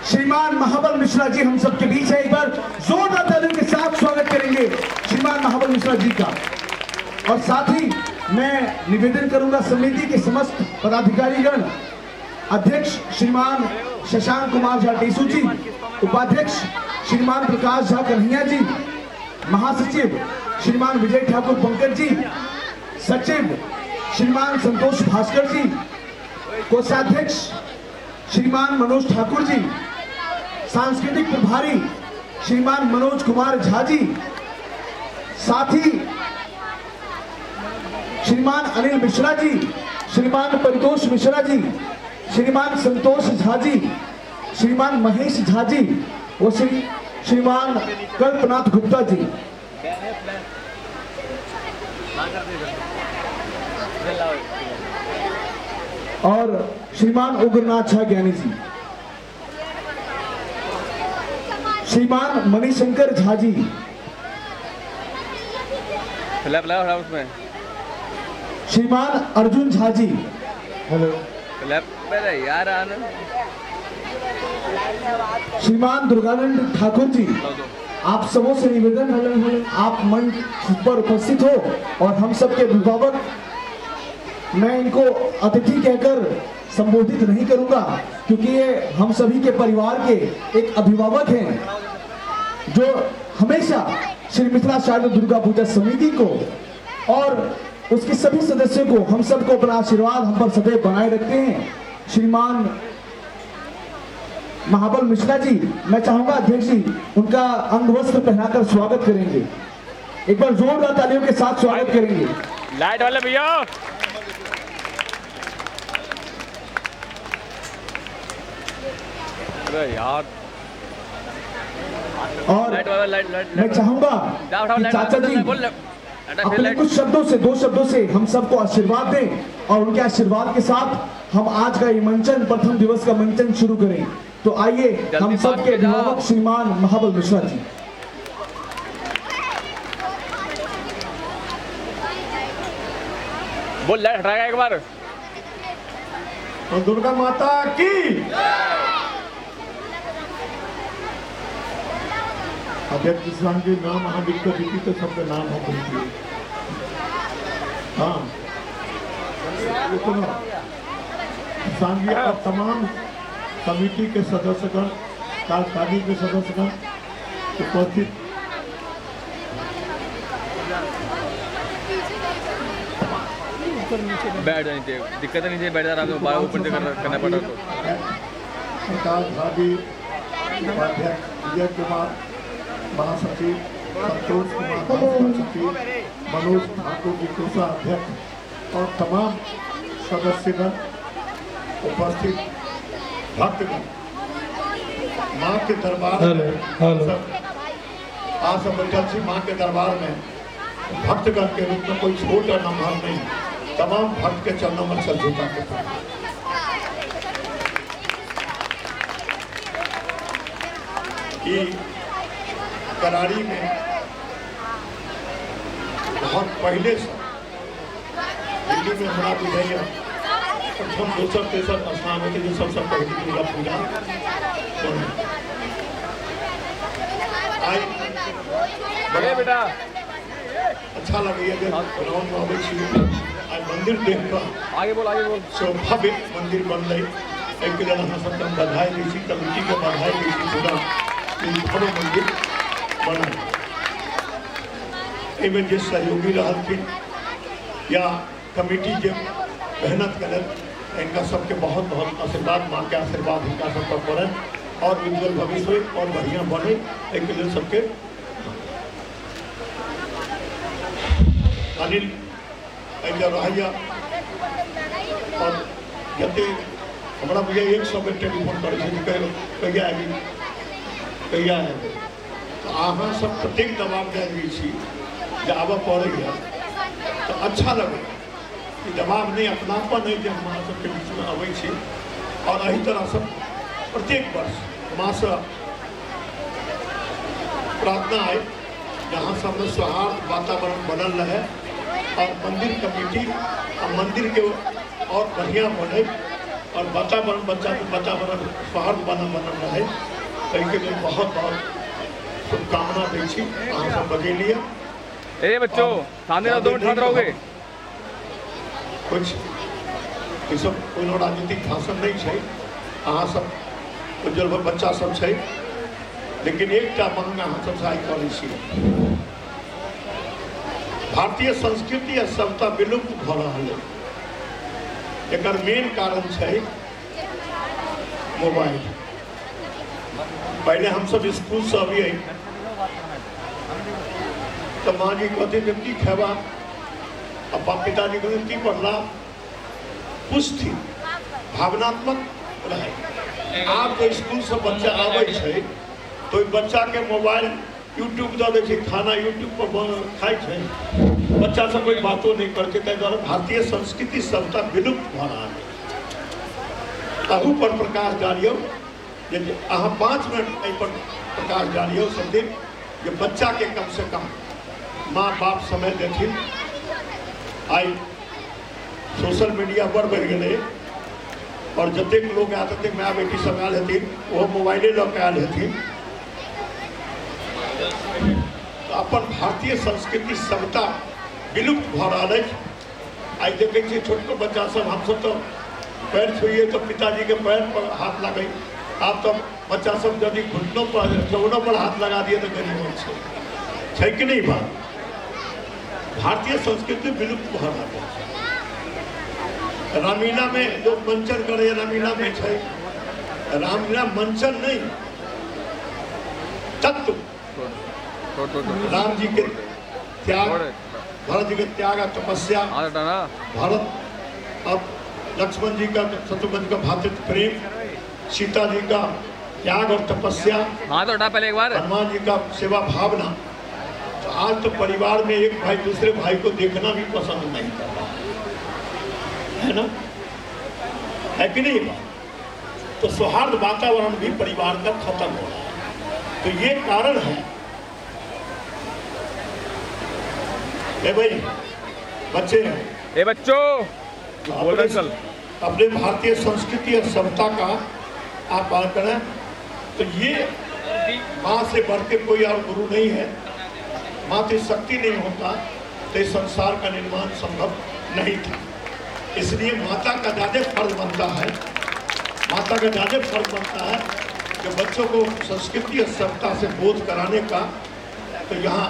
श्रीमान महाबल मिश्रा जी हम सबके बीच है। एक बार जोरदार तालियों के साथ स्वागत करेंगे श्रीमान महाबल मिश्रा जी का। और साथ ही मैं निवेदन करूंगा समिति के समस्त पदाधिकारीगण, अध्यक्ष श्रीमान शशांक कुमार झा टेसू जी, उपाध्यक्ष श्रीमान प्रकाश झा कन्हैया जी, महासचिव श्रीमान विजय ठाकुर पंकज जी, सचिव श्रीमान संतोष भास्कर जी, कोषाध्यक्ष श्रीमान मनोज ठाकुर जी, सांस्कृतिक प्रभारी श्रीमान मनोज कुमार झा जी, साथ ही श्रीमान अनिल मिश्रा जी, श्रीमान परितोष मिश्रा जी, श्रीमान संतोष झा जी, श्रीमान महेश झा जी और श्रीमान कल्पनाथ गुप्ता जी। और श्रीमान उग्रनाथ झा ज्ञानी जी, श्रीमान मणिशंकर झा जी, उसमें श्रीमान अर्जुन झा जी, हेलो यार, श्रीमान दुर्गानंद ठाकुर जी। आप सबों से निवेदन है आप मंच पर उपस्थित हो और हम सबके अभिभावक, मैं इनको अतिथि कहकर संबोधित नहीं करूंगा क्योंकि ये हम सभी के परिवार के एक अभिभावक हैं जो हमेशा श्री मिथिला शारदा दुर्गा पूजा समिति को और उसके सभी सदस्यों को, हम सबको अपना आशीर्वाद हम पर सदैव बनाए रखते हैं। श्रीमान महाबल मिश्रा जी, मैं चाहूंगा अध्यक्ष जी उनका अंगवस्त्र पहनाकर स्वागत करेंगे। एक बार जोरदार तालियों के साथ स्वागत करेंगे। लाइट वाले भैया, अरे यार, और मैं चाहूंगा कि चाचा जी अपने कुछ शब्दों से, 2 शब्दों से हम सबको आशीर्वाद दें और उनके आशीर्वाद के साथ हम आज का ये मंचन, प्रथम दिवस का मंचन शुरू करें। तो आइए हम सबके अभिभावक श्रीमान महाबल मिश्रा जी। बोल, लाइट हटाएगा एक बार। और दुर्गा माता की अध्यक्ष किसान के नाम महादिक्कत थी तो सबका नाम हो गई। हाँ, किसान और तमाम कमेटी के सदस्यगण, कार्यकारिणी के सदस्यगण उपस्थित, बैठ जानी चाहिए, दिक्कत नहीं चाहिए, बैठ जा रहा है, ऊपर से करना पड़ा तो। प्रकाश भाभी, उपाध्यक्ष विजय कुमार, महासचिव संतोष कुमार, महासचिव मनोज ठाकुर जी, कोषाध्यक्ष और तमाम सदस्यगण उपस्थित, भक्तगण, माँ के दरबार में आज सब बैठल सी माँ के दरबार में भक्तगण के रूप में कोई छोट और नम्हर नहीं, तमाम भक्त के चरणों में सर झुका के करारी में बहुत पहले से दिल्ली में हमारा बुझाइया प्रथम, दूसर, तेसर स्थान होते जो सबसे पहली दुर्गा पूजा बड़े बेटा अच्छा लगे ग्राउंड में आवे आज मंदिर देख कर आगे बोल भव्य मंदिर बन रही। एक जन हम सबके बधाई दी थी, कमेटी के बधाई दी थी, पूरा भव्य मंदिर बना। इनमें जिस सहयोगी रहा थी या कमेटी के मेहनत कर, इनका सबके बहुत बहुत आशीर्वाद, माँ के आशीर्वाद इनका सबका पड़े और उज्जवल भविष्य और बढ़िया बने। एक दिन सबके अनिल रहिया और जते हमारा मुझे 100 बेर टेलीफोन करे कहिया आबी कहिया है, तो अहाँ सब प्रत्येक दबाव दे दी छी जे आबऽ पड़ैया, तो अच्छा लगे कि दबाव नहीं, अपनापन नहीं, जब हमारा सबके बीच में अबै छी। और एही तरह सब प्रत्येक वर्ष माँ से प्रार्थना है जहाँ सब में सौहार्द वातावरण बनल रहे और मंदिर कमेटी और मंदिर के और बढ़िया बने और वातावरण बच्चा के वातावरण स्वार्थ बना रहे ताहिके लेल बहुत बहुत शुभकामना दै छी। अहाँ सब बजे लिया ए बच्चों सामने रहो, 2 मिनट साथ रहोगे। कुछ ई सब कोनो राजनीतिक भाषण नहीं है, अहाँ सब उज्जवल बच्चा सब है, लेकिन एकटा मांग अहाँ सबसे आइ करै छी। भारतीय संस्कृति आ सभ्यता विलुप्त भ रहल है, एकर मेन कारण है मोबाइल। पहले हम सब स्कूल से अबियै तो माँ जी कहते थे की खेबा, अब पिताजी कहते की पढ़ला, पुष्टि भावनात्मक रहे। आप जो स्कूल से बच्चा आवे छै तो बच्चा के मोबाइल यूट्यूब दे दै छै, खाना यूट्यूब पर खाई छै, बच्चा से कोई बातो नहीं करते। ताहि दुआरे भारतीय संस्कृति सभ्यता विलुप्त भ रहल है। अहू पर प्रकाश डालियौ, अहाँ 5 मिनट एहि पर प्रकाश डालियौ सब दिन, जे बच्चा के कम से कम माँ बाप समय देथिन। आई सोशल मीडिया बढ़ गए और जतेक लोग आयल ततेक माय बेटी सब आयल हेथिन, वो मोबाइले लऽ के आयल हेथिन। अपन भारतीय संस्कृति सभ्यता विलुप्त भ रहल अछि। आई देखै छियै छोटको बच्चा सब, हमसब तो पैर छुइए तो पिताजी के पैर पर हाथ लगे, आप तो बच्चा सब यदि घुटनों पर चौड़ों पर हाथ लगा दिए तो गरीब है कि नहीं। बात भारतीय संस्कृति विलुप्त भ रहल है। रामलीला में लोग मंचन करे, रामलीला में है, रामलीला मंचन नहीं, तत्व राम जी के त्याग, भरत जी के त्याग और तपस्या, भरत अब लक्ष्मण जी का शत्रुघ्न का भातृत्व प्रेम, सीता जी का त्याग और तपस्या, पहले एक बार हनुमान जी का सेवा भावना। तो आज तो परिवार में एक भाई दूसरे भाई को देखना भी पसंद नहीं कर रहा है ना, है कि नहीं बात। तो सौहार्द वातावरण भी परिवार का खत्म हो रहा है। तो ये कारण है। भाई बच्चे, ए बच्चों बोल रहे चल, अपने भारतीय संस्कृति और सभ्यता का आप पालन करें। तो ये माँ से बढ़ के कोई और गुरु नहीं है। मातृ शक्ति नहीं होता तो इस संसार का निर्माण संभव नहीं था। इसलिए माता का ज़्यादा फर्ज बनता है, माता का ज़्यादा फर्ज बनता है कि बच्चों को संस्कृति और सभ्यता से बोध कराने का। तो यहाँ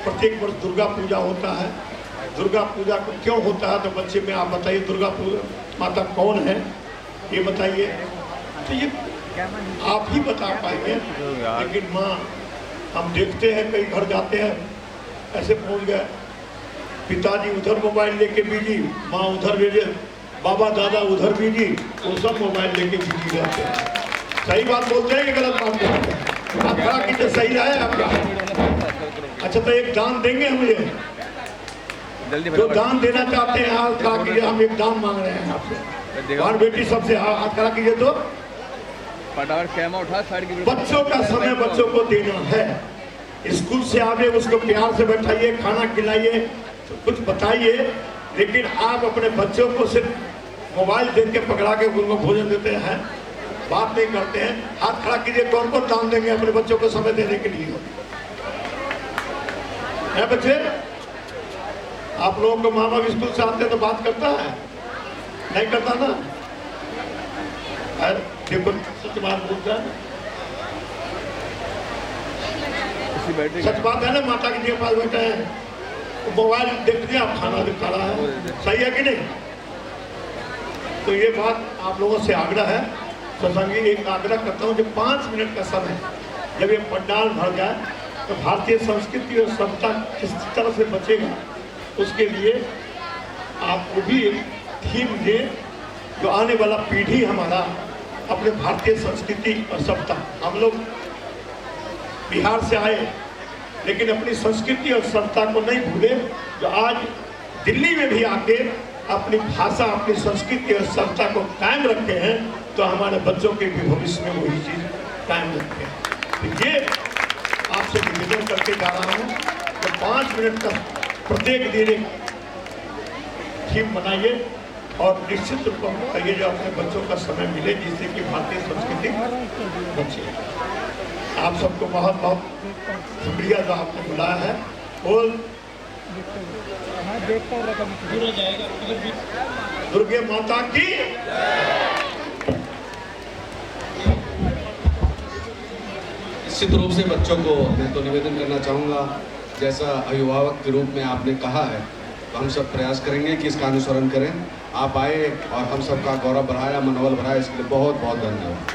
प्रत्येक वर्ष दुर्गा पूजा होता है। दुर्गा पूजा को क्यों होता है तो बच्चे में आप बताइए, दुर्गा पूजा माता कौन है ये बताइए। तो ये आप ही बता पाएंगे। लेकिन माँ, हम देखते हैं कई घर जाते हैं ऐसे पहुंच गए, पिताजी उधर मोबाइल लेके बिजी, माँ उधर भेजे, बाबा दादा उधर बिजी, वो सब मोबाइल लेके बिजी रहते हैं। सही बात बोलते हैं कि गलत बात बोलते हैं? आप खड़ा कीजिए, सही रहा है आपका। अच्छा तो एक दान देंगे हम, ये जो दान देना चाहते हैं हाथ खड़ा कीजिए, हम एक दान मांग रहे हैं आपसे। और बेटी सबसे हाथ खड़ा कीजिए। तो बच्चों का समय बच्चों को देना है। स्कूल से आवे उसको प्यार से बैठाइए, खाना खिलाइए, तो कुछ बताइए। लेकिन आप अपने बच्चों को सिर्फ मोबाइल देख के पकड़ा के उनको भोजन देते हैं, बात नहीं करते हैं। हाथ खड़ा कीजिए, कौन कौन दान देंगे अपने बच्चों को समय देने के लिए? है बच्चे, आप लोगों को माँ बाप स्कूल से आते हैं तो बात करता है, नहीं करता ना? देखो सच बात बोलता है, सच बात है ना। माता के पास बैठे हैं, मोबाइल देखते हैं, आप खाना दिखा रहा है, सही है कि नहीं? तो ये बात आप लोगों से आग्रह है। सत्संगी एक आग्रह करता हूँ, जब 5 मिनट का समय जब ये पंडाल भर जाए तो भारतीय संस्कृति और सभ्यता किस तरह से बचेगा, उसके लिए आपको भी एक थीम दे, जो आने वाला पीढ़ी हमारा अपने भारतीय संस्कृति और सभ्यता। हम लोग बिहार से आए लेकिन अपनी संस्कृति और सभ्यता को नहीं भूले। जो आज दिल्ली में भी आके अपनी भाषा, अपनी संस्कृति और सभ्यता को कायम रखे हैं, तो हमारे बच्चों के भी भविष्य में वही चीज़ कायम रखे हैं। तो ये आपसे निवेदन करके जा रहा हूँ। तो 5 मिनट का प्रत्येक दिन एक थीम बनाइए और निश्चित रूप में कहिए जो अपने बच्चों का समय मिले जिससे कि भारतीय संस्कृति बचे। आप सबको बहुत बहुत शुक्रिया जो आपने बुलाया है। और दुर्गे माता की निश्चित रूप से बच्चों को मैं तो निवेदन करना चाहूँगा, जैसा अभिभावक के रूप में आपने कहा है, तो हम सब प्रयास करेंगे कि इसका अनुसरण करें। आप आए और हम सबका गौरव बढ़ाया, मनोबल बढ़ाया, इसके लिए बहुत बहुत धन्यवाद।